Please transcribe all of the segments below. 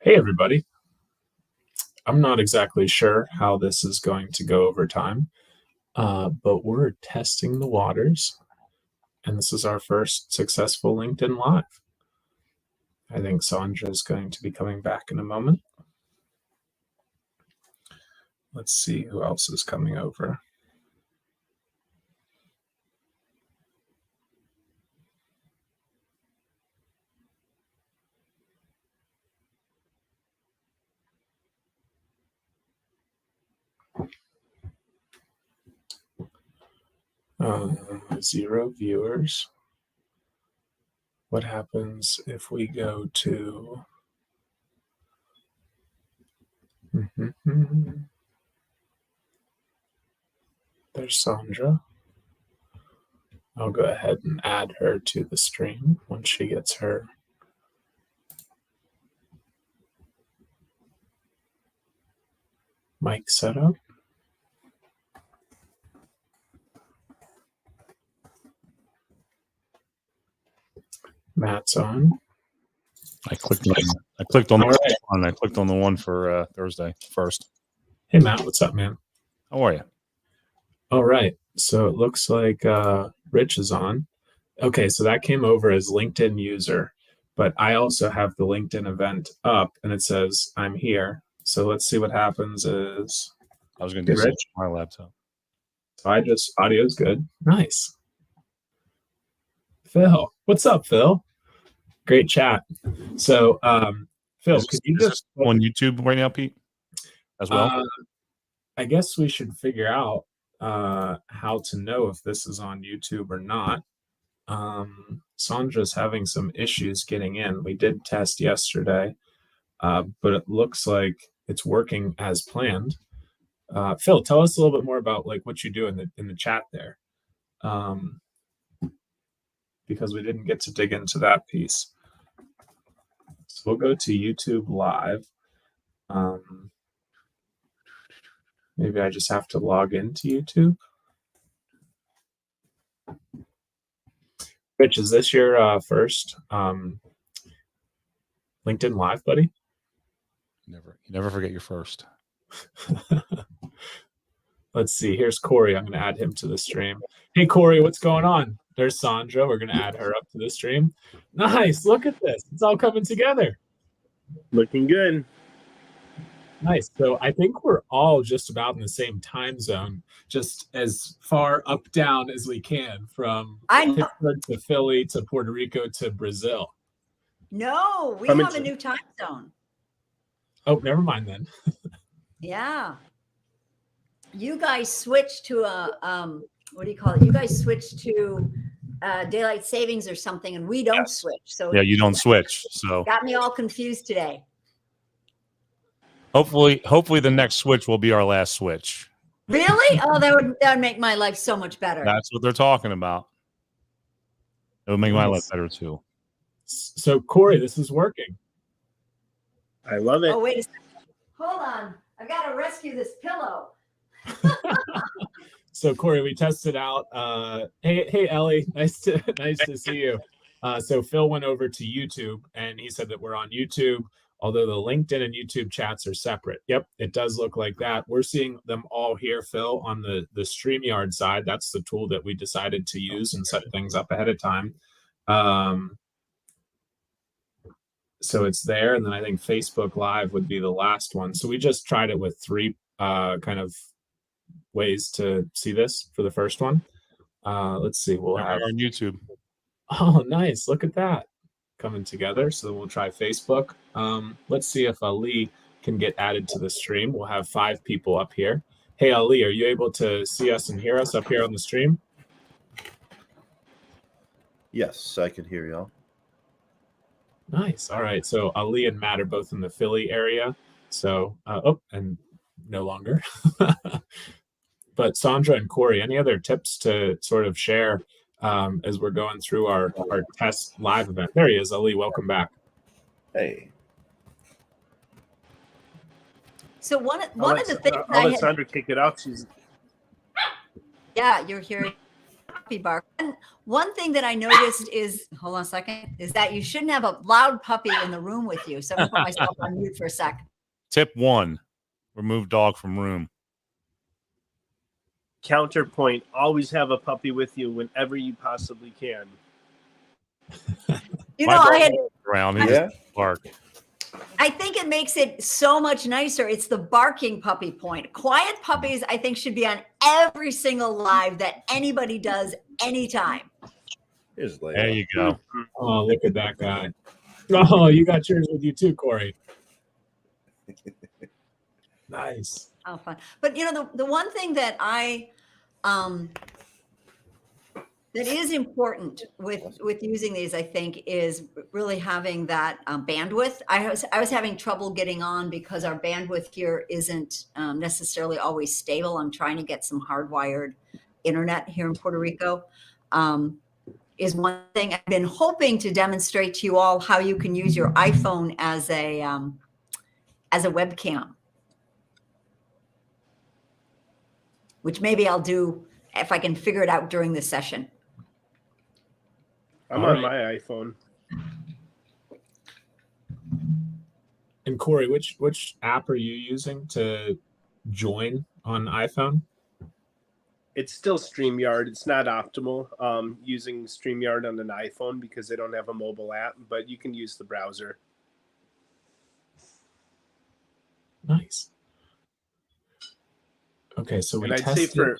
Hey, everybody. I'm not exactly sure how this is going to go over time, but we're testing the waters, and this is our first successful LinkedIn Live. I think Sandra is going to be coming back in a moment. Let's see who else is coming over. Zero viewers. What happens if we go to... There's Sandra. I'll go ahead and add her to the stream once she gets her mic set up. Matt's on. I clicked on the one. I clicked on the one for Thursday first. Hey Matt, what's up, man? How are you? All right. So it looks like Rich is on. Okay, so that came over as LinkedIn user, but I also have the LinkedIn event up and it says I'm here. So let's see what happens is I was going to do Rich on my laptop. So audio's good. Nice. Phil, what's up, Phil? Great chat. So Phil, could you just on YouTube right now, Pete, as well? I guess we should figure out how to know if this is on YouTube or not. Sandra's having some issues getting in. We did test yesterday, but it looks like it's working as planned. Phil, tell us a little bit more about like what you do in the chat there, because we didn't get to dig into that piece. So we'll go to YouTube Live. Maybe I just have to log into YouTube. Rich, is this your first LinkedIn Live, buddy? You never forget your first. Let's see. Here's Corey. I'm going to add him to the stream. Hey, Corey, what's going on? There's Sandra. We're going to add her up to the stream. Nice. Look at this. It's all coming together. Looking good. Nice. So I think we're all just about in the same time zone, just as far up down as we can, from Pittsburgh to Philly to Puerto Rico to Brazil. No, we have a new time zone. Oh, never mind then. Yeah. You guys switched to a, what do you call it? You guys switched to daylight savings or something, and we don't switch. So yeah, you don't switch. So got me all confused today. Hopefully the next switch will be our last switch. Really? Oh, that would make my life so much better. That's what they're talking about. It would make my life better too. So Corey, this is working. I love it. Oh, wait a second. Hold on. I got to rescue this pillow. So Corey, we tested out. Hey Ellie, nice to see you. So Phil went over to YouTube and he said that we're on YouTube, although the LinkedIn and YouTube chats are separate. Yep, it does look like that. We're seeing them all here, Phil, on the StreamYard side. That's the tool that we decided to use and set things up ahead of time. So it's there, and then I think Facebook Live would be the last one. So we just tried it with three kind of ways to see this for the first one. Let's see. We'll have on YouTube. Oh, nice. Look at that coming together. So we'll try Facebook. Let's see if Ali can get added to the stream. We'll have 5 people up here. Hey, Ali, are you able to see us and hear us up here on the stream? Yes, I can hear y'all. Nice. All right. So Ali and Matt are both in the Philly area. So, and no longer. But Sandra and Corey, any other tips to sort of share as we're going through our test live event? There he is. Ali, welcome back. Hey. So one of the things I'll let Sandra kick it out. Yeah, you're hearing. puppy bark. And one thing that I noticed is, hold on a second, is that you shouldn't have a loud puppy in the room with you. So I'm gonna put myself on mute for a sec. Tip 1, remove dog from room. Counterpoint: always have a puppy with you whenever you possibly can. You My know, dog I had, around, he Yeah. just bark. I think it makes it so much nicer. It's the barking puppy point. Quiet puppies, I think, should be on every single live that anybody does anytime. Here's Layla. There you go. Oh, look at that guy. Oh, you got yours with you too, Corey. Nice. Oh, fun. But you know, the one thing that that is important with using these, I think, is really having that bandwidth. I was having trouble getting on because our bandwidth here isn't necessarily always stable. I'm trying to get some hardwired internet here in Puerto Rico. Is one thing. I've been hoping to demonstrate to you all how you can use your iPhone as a webcam, which maybe I'll do if I can figure it out during the session. I'm All on right. my iPhone. And Corey, which app are you using to join on iPhone? It's still StreamYard. It's not optimal using StreamYard on an iPhone because they don't have a mobile app, but you can use the browser. Nice. Okay, so we And I'd say tested.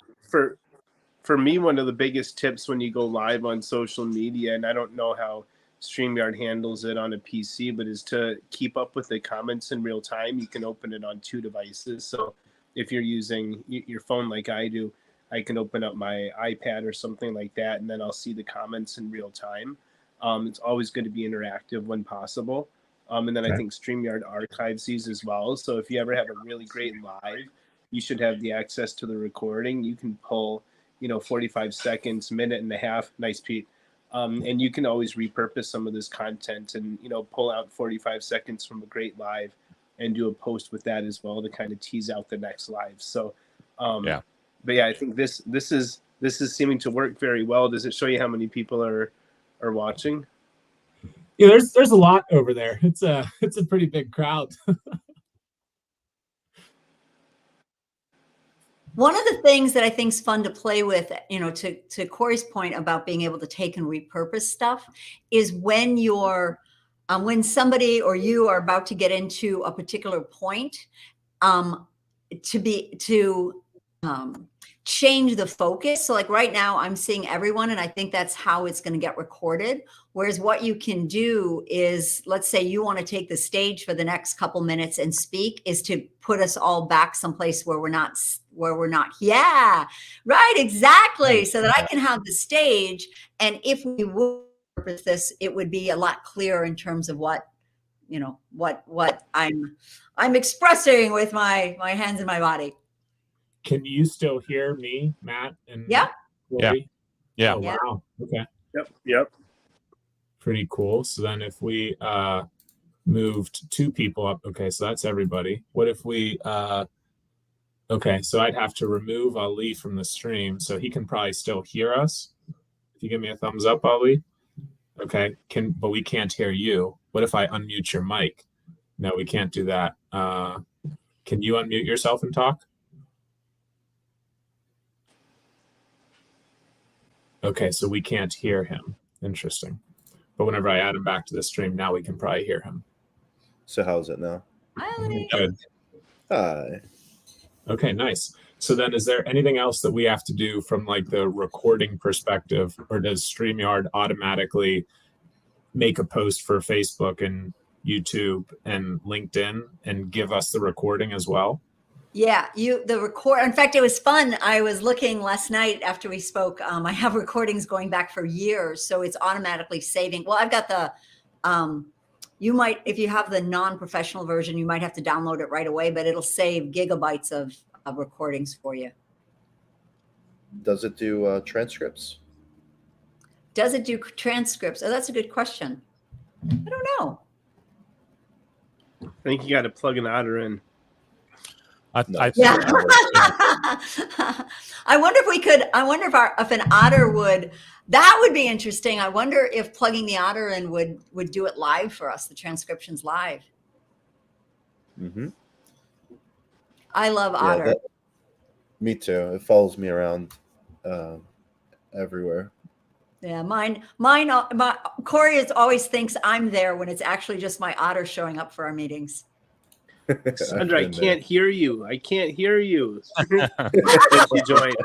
for me, one of the biggest tips when you go live on social media, and I don't know how StreamYard handles it on a PC, but is to keep up with the comments in real time. You can open it on 2 devices. So if you're using your phone like I do, I can open up my iPad or something like that, and then I'll see the comments in real time. It's always going to be interactive when possible. And then I think StreamYard archives these as well. So if you ever have a really great live, you should have the access to the recording. You can pull 45 seconds, minute and a half. Nice, Pete. And you can always repurpose some of this content and, pull out 45 seconds from a great live and do a post with that as well to kind of tease out the next live. So, Yeah. But yeah, I think this is seeming to work very well. Does it show you how many people are watching? Yeah, there's a lot over there. It's a pretty big crowd. One of the things that I think is fun to play with, to Corey's point about being able to take and repurpose stuff, is when you're, when somebody or you are about to get into a particular point, to change the focus. So like right now I'm seeing everyone, and I think that's how it's going to get recorded. Whereas what you can do is, let's say you want to take the stage for the next couple minutes and speak, is to put us all back someplace where we're not. Yeah, right. Exactly. So that I can have the stage. And if we would purpose this, it would be a lot clearer in terms of what I'm expressing with my hands and my body. Can you still hear me, Matt? And Yeah. Corey? Yeah. Oh, Yeah. wow. Okay. Yep. Pretty cool. So then if we moved 2 people up, okay, so that's everybody. What if we okay, so I'd have to remove Ali from the stream, so he can probably still hear us. If you give me a thumbs up, Ali. Okay, but we can't hear you. What if I unmute your mic? No, we can't do that. Can you unmute yourself and talk? Okay, so we can't hear him. Interesting. But whenever I add him back to the stream, now we can probably hear him. So how's it now? Good. Hi. Okay, nice. So then is there anything else that we have to do from like the recording perspective, or does StreamYard automatically make a post for Facebook and YouTube and LinkedIn and give us the recording as well? Yeah, the record. In fact, it was fun. I was looking last night after we spoke. I have recordings going back for years, so it's automatically saving. Well, I've got the. You might, if you have the non-professional version, you might have to download it right away, but it'll save gigabytes of recordings for you. Does it do transcripts? Does it do transcripts? Oh, that's a good question. I don't know. I think you got to plug an otter in. I Yeah. I wonder if we could. I wonder if an otter would. That would be interesting. I wonder if plugging the otter in would do it live for us. The transcriptions live. Mm-hmm. I love Yeah, otter. me too. It follows me around everywhere. Yeah, mine. Corey always thinks I'm there when it's actually just my otter showing up for our meetings. Sandra, I I've been can't hear you. I can't hear you. Then she joined.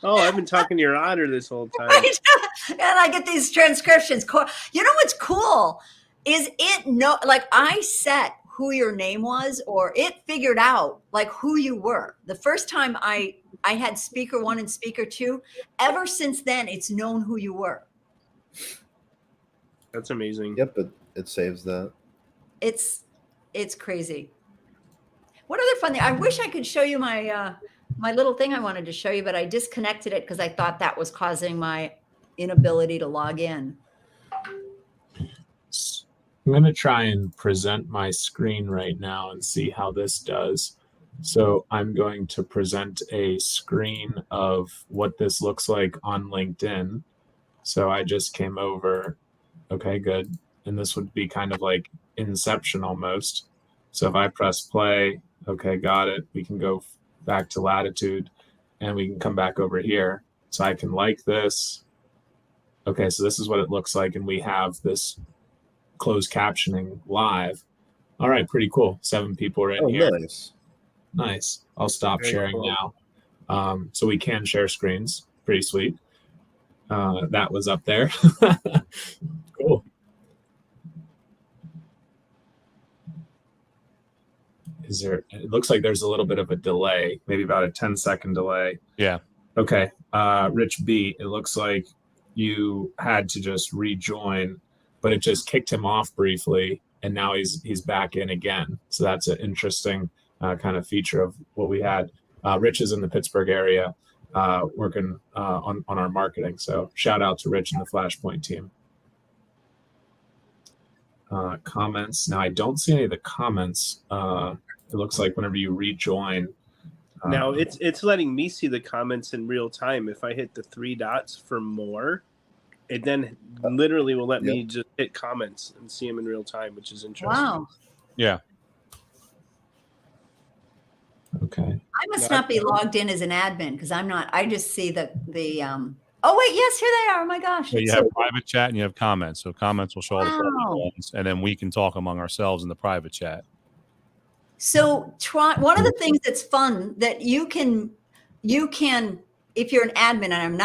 Oh, I've been talking to your otter this whole time. Right? And I get these transcriptions. You know what's cool is like I set who your name was, or it figured out like who you were. The first time I had speaker 1 and speaker 2, ever since then, it's known who you were. That's amazing. Yep, but it saves that. It's crazy. What other fun thing? I wish I could show you my my little thing I wanted to show you, but I disconnected it because I thought that was causing my inability to log in. I'm going to try and present my screen right now and see how this does. So I'm going to present a screen of what this looks like on LinkedIn. So I just came over. Okay, good. And this would be kind of like Inception almost. So if I press play, okay, got it. We can go back to Latitude and we can come back over here. So I can like this. Okay, so this is what it looks like. And we have this closed captioning live. All right, pretty cool. 7 people are in here. Nice. Nice. I'll stop Very sharing cool. now. So we can share screens. Pretty sweet. That was up there. Cool. It looks like there's a little bit of a delay, maybe about a 10-second delay. Yeah. Okay. Rich B, it looks like you had to just rejoin, but it just kicked him off briefly, and now he's back in again. So that's an interesting kind of feature of what we had. Rich is in the Pittsburgh area working on our marketing. So shout out to Rich and the Flashpoint team. Comments. Now I don't see any of the comments. It looks like whenever you rejoin. Now it's letting me see the comments in real time. If I hit the 3 dots for more, it then literally will let me just hit comments and see them in real time, which is interesting. Wow. Yeah. Okay. I must not be logged in as an admin because I'm not. I just see the oh wait, yes, here they are. Oh my gosh. So you It's have so- private chat and you have comments. So comments will show all the public Wow. ones, and then we can talk among ourselves in the private chat. So try one of the things that's fun that you can if you're an admin, and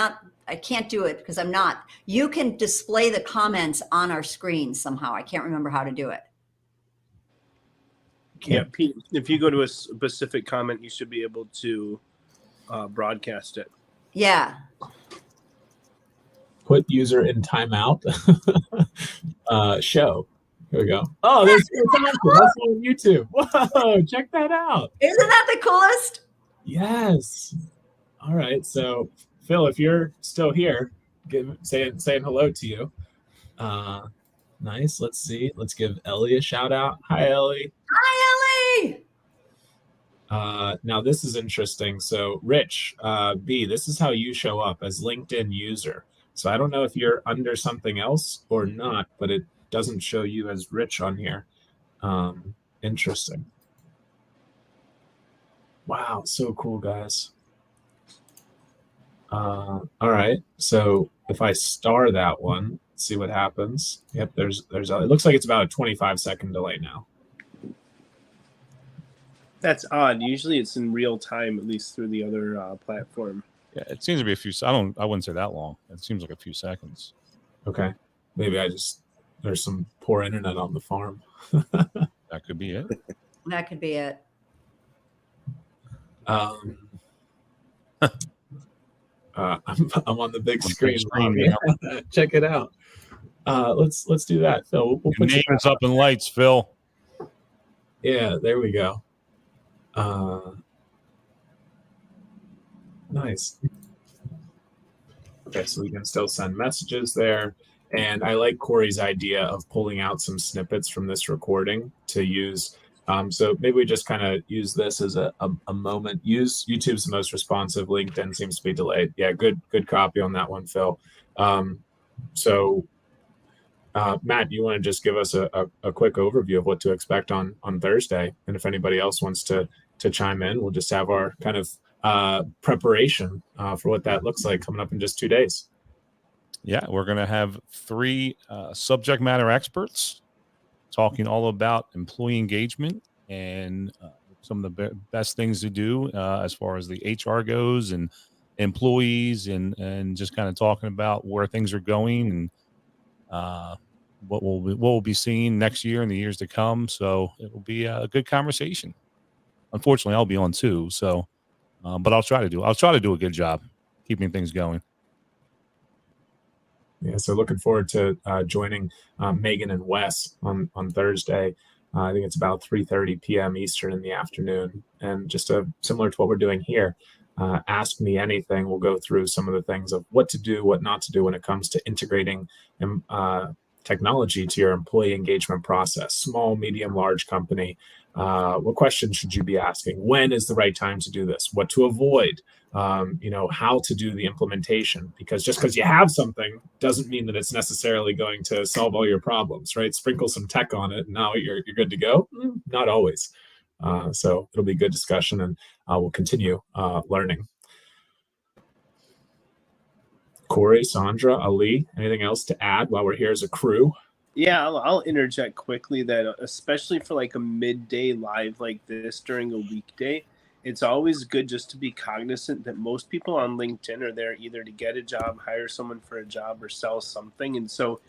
I can't do it because I'm not, you can display the comments on our screen somehow. I can't remember how to do it. Yeah, Pete, if you go to a specific comment, you should be able to broadcast it. Yeah. Put user in timeout. Show. Here we go. Oh, that's on YouTube. Whoa, check that out. Isn't that the coolest? Yes. All right. So, Phil, if you're still here, saying hello to you. Nice. Let's see. Let's give Ellie a shout out. Hi, Ellie. Hi, Ellie. Now this is interesting. So, Rich B, this is how you show up as LinkedIn user. So I don't know if you're under something else or not, but it doesn't show you as Rich on here. Interesting. Wow, so cool, guys. All right, so if I star that one, see what happens. Yep, there's it looks like it's about a 25-second delay now. That's odd. Usually it's in real time, at least through the other platform. Yeah, it seems to be a few. I wouldn't say that long. It seems like a few seconds. Okay, maybe there's some poor internet on the farm. That could be it. That could be it. I'm on the big On the screen. big screen, Yeah. Check it out. Let's do that, Phil. We'll Your put name you is up in lights, Phil. Yeah, there we go. Nice. Okay, so we can still send messages there. And I like Corey's idea of pulling out some snippets from this recording to use So maybe we just kind of use this as a moment. YouTube's the most responsive. LinkedIn seems to be delayed. Yeah, good copy on that one, Phil. So Matt, you want to just give us a quick overview of what to expect on Thursday? And if anybody else wants to chime in, we'll just have our kind of preparation for what that looks like coming up in just 2 days. Yeah, we're going to have 3 subject matter experts talking all about employee engagement and some of the best things to do as far as the HR goes and employees and just kind of talking about where things are going and what we'll be seeing next year and the years to come. So it will be a good conversation. Unfortunately, I'll be on too. So, but I'll try to do a good job keeping things going. Yeah, so looking forward to joining Megan and Wes on Thursday. I think it's about 3:30 p.m. Eastern in the afternoon, and just similar to what we're doing here. Ask me anything. We'll go through some of the things of what to do, what not to do when it comes to integrating technology to your employee engagement process. Small, medium, large company. What questions should you be asking? When is the right time to do this? What to avoid? How to do the implementation, because just because you have something doesn't mean that it's necessarily going to solve all your problems, right? Sprinkle some tech on it and now you're good to go. Not always. So it'll be good discussion, and we'll continue learning. Corey, Sandra, Ali, anything else to add while we're here as a crew? Yeah, I'll interject quickly that especially for like a midday live like this during a weekday, it's always good just to be cognizant that most people on LinkedIn are there either to get a job, hire someone for a job, or sell something. And so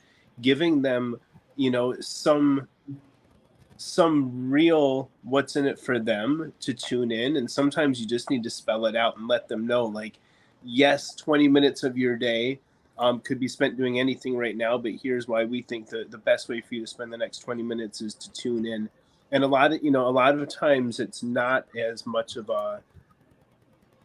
giving them, some real what's in it for them to tune in. And sometimes you just need to spell it out and let them know, like, yes, 20 minutes of your day could be spent doing anything right now, but here's why we think the best way for you to spend the next 20 minutes is to tune in. And a lot of times it's not as much of a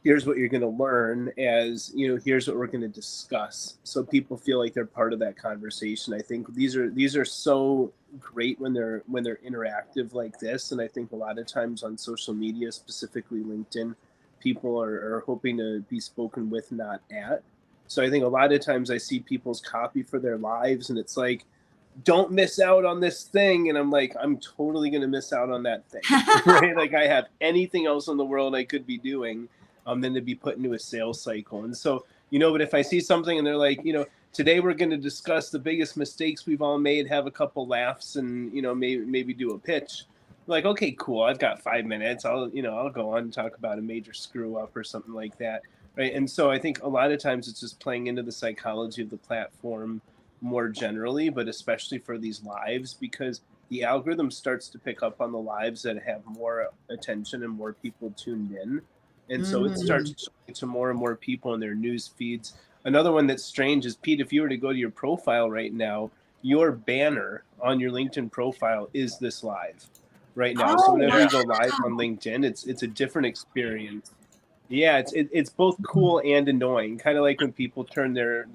here's what you're going to learn as, here's what we're going to discuss. So people feel like they're part of that conversation. I think these are so great when they're interactive like this. And I think a lot of times on social media, specifically LinkedIn, people are hoping to be spoken with, not at. So I think a lot of times I see people's copy for their lives and it's like, don't miss out on this thing. And I'm like, I'm totally going to miss out on that thing. Right? Like I have anything else in the world I could be doing than to be put into a sales cycle. And so, but if I see something and they're like, today we're going to discuss the biggest mistakes we've all made, have a couple laughs and, maybe do a pitch. Like, okay, cool. I've got 5 minutes. I'll go on and talk about a major screw up or something like that. Right. And so I think a lot of times it's just playing into the psychology of the platform more generally, but especially for these lives, because the algorithm starts to pick up on the lives that have more attention and more people tuned in. And so it starts to more and more people in their news feeds. Another one that's strange is, Pete, if you were to go to your profile right now, your banner on your LinkedIn profile is this live right now. So whenever you go live on LinkedIn, it's a different experience. Yeah, it's both cool and annoying. Kind of like when people turn their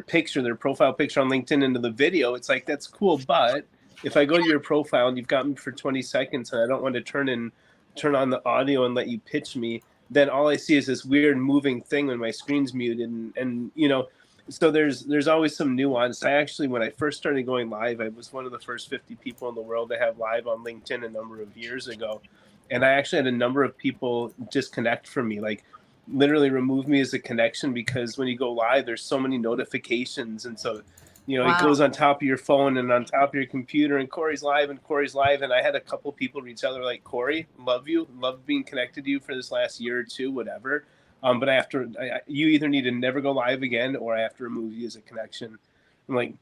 picture, their profile picture on LinkedIn into the video. It's like, that's cool, but if I go to your profile and you've got me for 20 seconds and I don't want to turn on the audio and let you pitch me, then all I see is this weird moving thing when my screen's muted and so there's always some nuance. I actually, when I first started going live, I was one of the first 50 people in the world to have live on LinkedIn a number of years ago. And I actually had a number of people disconnect from me, like literally remove me as a connection, because when you go live, there's so many notifications. And so, it goes on top of your phone and on top of your computer, and Corey's live. And I had a couple people reach out. They're like, Corey, love you. Love being connected to you for this last year or two, whatever. But you either need to never go live again or I have to remove you as a connection. I'm like,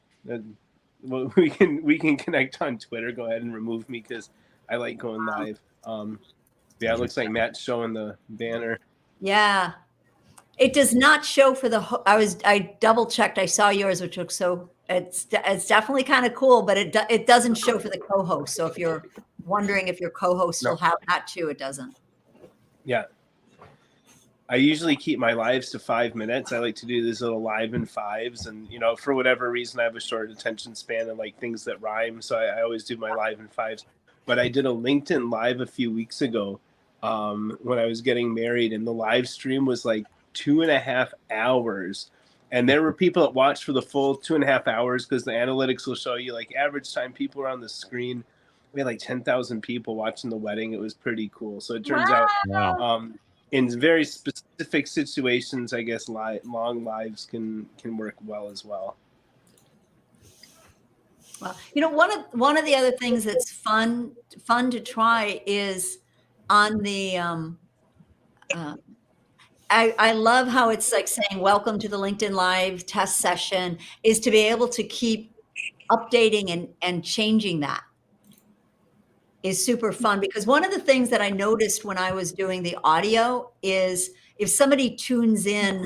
well, we can connect on Twitter. Go ahead and remove me because I like going live. Yeah, it looks like Matt's showing the banner. Yeah, it does not show for the. I double checked. I saw yours, which looks so. It's definitely kind of cool, but it doesn't show for the co-host. So if you're wondering if your co-host will have that too, it doesn't. Yeah, I usually keep my lives to 5 minutes. I like to do these little live in fives, and for whatever reason, I have a short attention span and like things that rhyme. So I always do my live in fives. but I did a LinkedIn live a few weeks ago when I was getting married, and the live stream was like 2.5 hours. And there were people that watched for the full 2.5 hours because the analytics will show you like average time people are on the screen. We had like 10,000 people watching the wedding. It was pretty cool. So it turns out Wow. in very specific situations, I guess long lives can work well as well. Well, you know, one of the other things that's fun to try is on the I love how it's like saying welcome to the LinkedIn Live test session, is to be able to keep updating and changing that is super fun. Because one of the things that I noticed when I was doing the audio is if somebody tunes in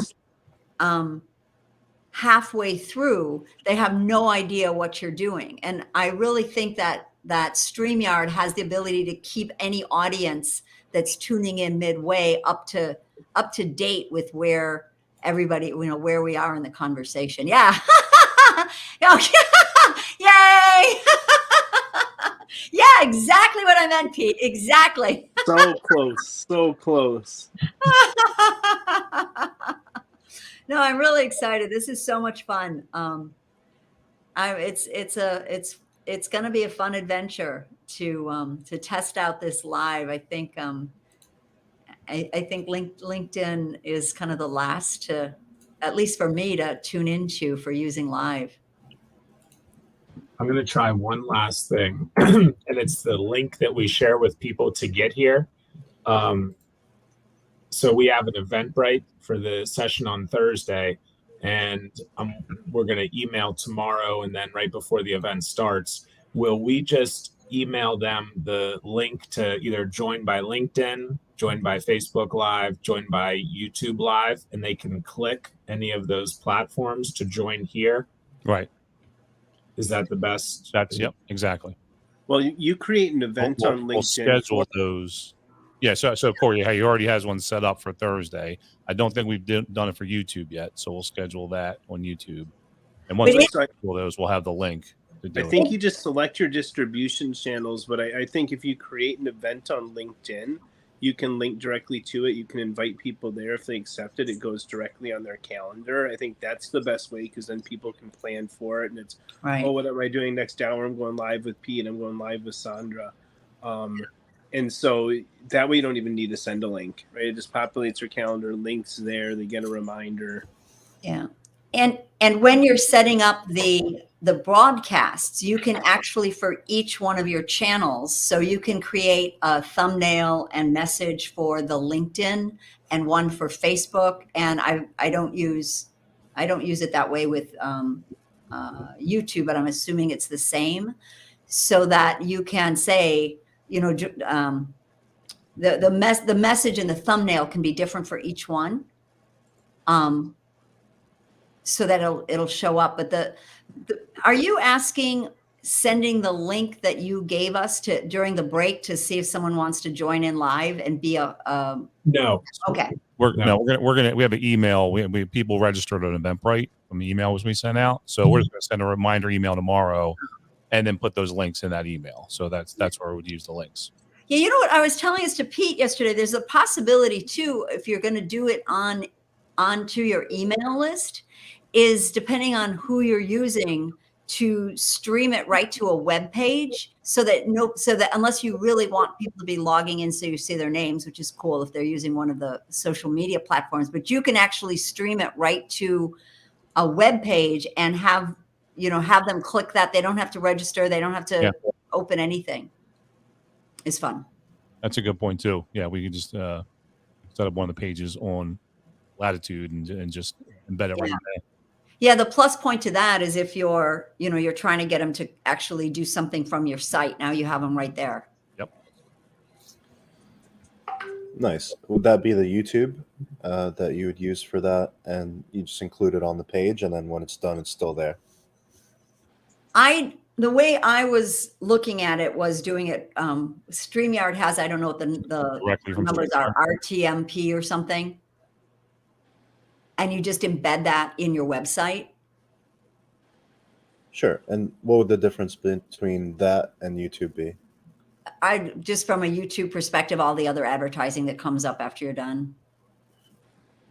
halfway through, they have no idea what you're doing. And I really think that StreamYard has the ability to keep any audience that's tuning in midway up to date with where everybody, you know, where we are in the conversation. Yeah. Yay. Yeah, exactly what I meant, Pete. Exactly. So close, so close. No, I'm really excited. This is so much fun. It's going to be a fun adventure to test out this live. I think I think LinkedIn is kind of the last to, at least for me, to tune into for using live. I'm going to try one last thing, and it's the link that we share with people to get here. So we have an Eventbrite for the session on Thursday, and we're going to email tomorrow, and then right before the event starts, will we just email them the link to either join by LinkedIn, join by Facebook Live, join by YouTube Live, and they can click any of those platforms to join here? Right. Is that the best? Yep, exactly. Well, you create an event on LinkedIn. We'll schedule those. Yeah, so Corey, he already has one set up for Thursday. I don't think we've done it for YouTube yet, so we'll schedule that on YouTube. And once we schedule those, we'll have the link to do I think you just select your distribution channels, but I think if you create an event on LinkedIn, you can link directly to it. You can invite people there. If they accept it, it goes directly on their calendar. I think that's the best way, because then people can plan for it. And it's, right. Oh, what am I doing next hour? I'm going live with Pete. I'm going live with Sandra. And so that way you don't even need to send a link, right? It just populates your calendar, links there. They get a reminder. Yeah. And when you're setting up the broadcasts, you can actually, for each one of your channels, so you can create a thumbnail and message for the LinkedIn and one for Facebook. And I don't use it that way with YouTube, but I'm assuming it's the same, so that you can say, you know, the message and the thumbnail can be different for each one. So that it'll show up. But are you sending the link that you gave us during the break to see if someone wants to join in live and be No. Okay. We have an email. We have people registered on Eventbrite from the emails we sent out. So we're just going to send a reminder email tomorrow, and then put those links in that email. So that's where we would use the links. Yeah, you know what I was telling us to Pete yesterday. There's a possibility too, if you're going to do it onto your email list, is depending on who you're using, to stream it right to a web page, so that unless you really want people to be logging in so you see their names, which is cool if they're using one of the social media platforms, but you can actually stream it right to a web page and have them click that. They don't have to register. They don't have to open anything. It's fun. That's a good point too. Yeah, we can just set up one of the pages on Latitude and just embed it right there. Yeah, the plus point to that is if you're trying to get them to actually do something from your site, now you have them right there. Yep. Nice. Would that be the YouTube that you would use for that, and you just include it on the page, and then when it's done, it's still there? The way I was looking at it was doing it. StreamYard has, I don't know what the numbers are, RTMP or something. And you just embed that in your website. Sure. And what would the difference between that and YouTube be? I just from a YouTube perspective, all the other advertising that comes up after you're done.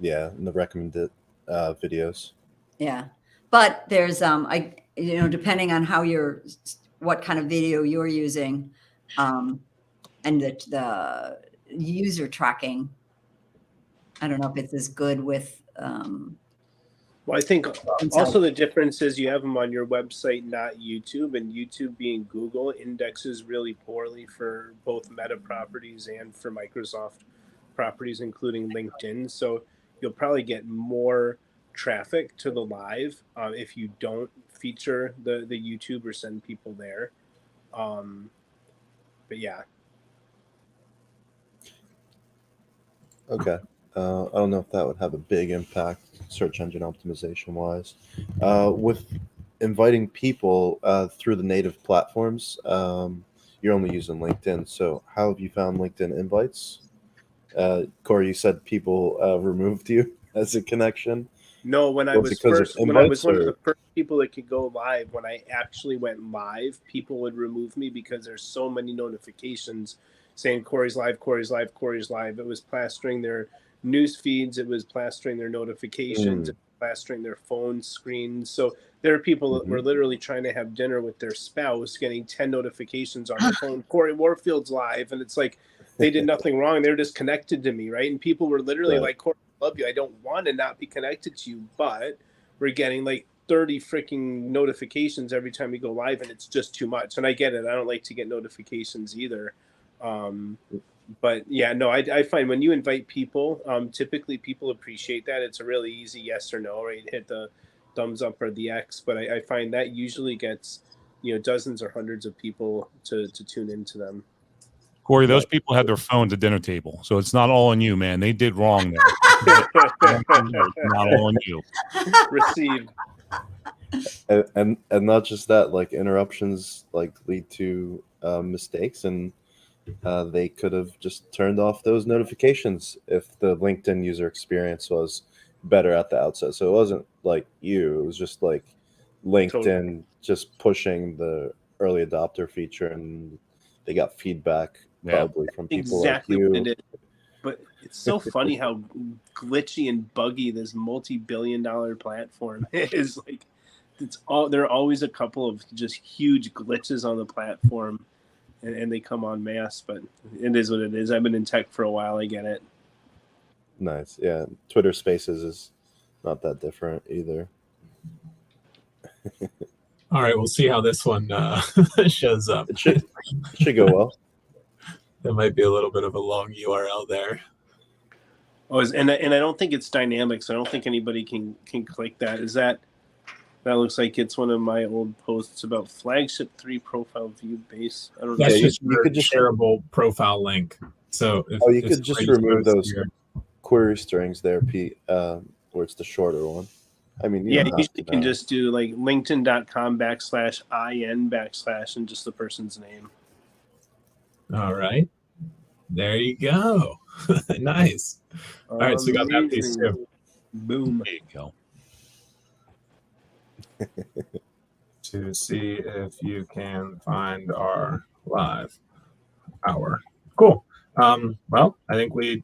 Yeah, and the recommended videos. Yeah. But there's, depending on what kind of video you're using, and the user tracking, I don't know if it's as good with, Well, I think Inside. also the difference is you have them on your website, not YouTube, and YouTube being Google indexes really poorly for both Meta properties and for Microsoft properties, including LinkedIn. So you'll probably get more traffic to the live if you don't feature the YouTube or send people there. But yeah. Okay. I don't know if that would have a big impact search engine optimization wise. With inviting people through the native platforms, you're only using LinkedIn. So how have you found LinkedIn invites? Corey, you said people removed you as a connection. No, when I Well, was because of first, when I was invites one of or- the first people that could go live, when I actually went live, people would remove me because there's so many notifications saying Corey's live, Corey's live, Corey's live. It was plastering their news feeds, it was plastering their notifications, it was plastering their phone screens. So there are people that were literally trying to have dinner with their spouse, getting 10 notifications on their phone. Corey Warfield's live, and it's like they did nothing wrong. They were just connected to me, right? And people were literally Right. like, Corey, I love you. I don't want to not be connected to you, but we're getting like 30 freaking notifications every time we go live, and it's just too much. And I get it. I don't like to get notifications either. But yeah, no, I find when you invite people, typically people appreciate that. It's a really easy yes or no, right? Hit the thumbs up or the X. But I find that usually gets, dozens or hundreds of people to tune into them. Corey, those people had their phones at dinner table, so it's not all on you, man. They did wrong there. Not all on you. Received. And not just that, like interruptions like lead to mistakes, and they could have just turned off those notifications if the LinkedIn user experience was better at the outset. So it wasn't like you, it was just like LinkedIn Totally. just pushing the early adopter feature, and they got feedback probably from people Exactly like you. what it is. But it's so funny how glitchy and buggy this multi-billion-dollar platform is. Like, there are always a couple of just huge glitches on the platform, and they come en masse. But it is what it is. I've been in tech for a while. I get it. Nice. Yeah. Twitter Spaces is not that different either. All right, we'll see how this one shows up. It should go well. There might be a little bit of a long URL there. Oh, and I don't think it's dynamic, so I don't think anybody can click that. That looks like it's one of my old posts about flagship 3 profile view base. I don't know. That's Yeah, just you your could just- shareable profile link. So if, Oh, you if could just somebody remove goes those here- query strings there, Pete, where it's the shorter one. I mean, Yeah, don't you have to can know. just do like linkedin.com/in/ and just the person's name. All right, there you go. Nice. All right, so we got that piece Amazing. too. Boom. There you go. To see if you can find our live hour. Cool. Well, I think we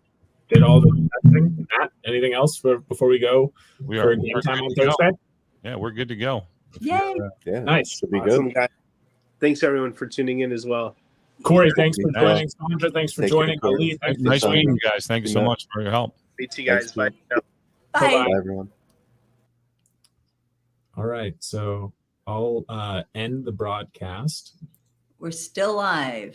did all the testing. Matt, anything else before we go We for are game we're time good on to go. Thursday? Yeah, we're good to go. Yay. Yeah, Nice. should be Awesome, good. guys. Thanks everyone for tuning in as well. Corey, thanks for Yeah. joining. Sandra, thanks for Take care, joining. Corey. Ali, thanks for Nice Thanks, meeting joining. you guys. Thank you so Yeah. much for your help. See you guys. Thanks, Bye. Bye. Bye-bye. Bye, everyone. All right, so I'll end the broadcast. We're still live.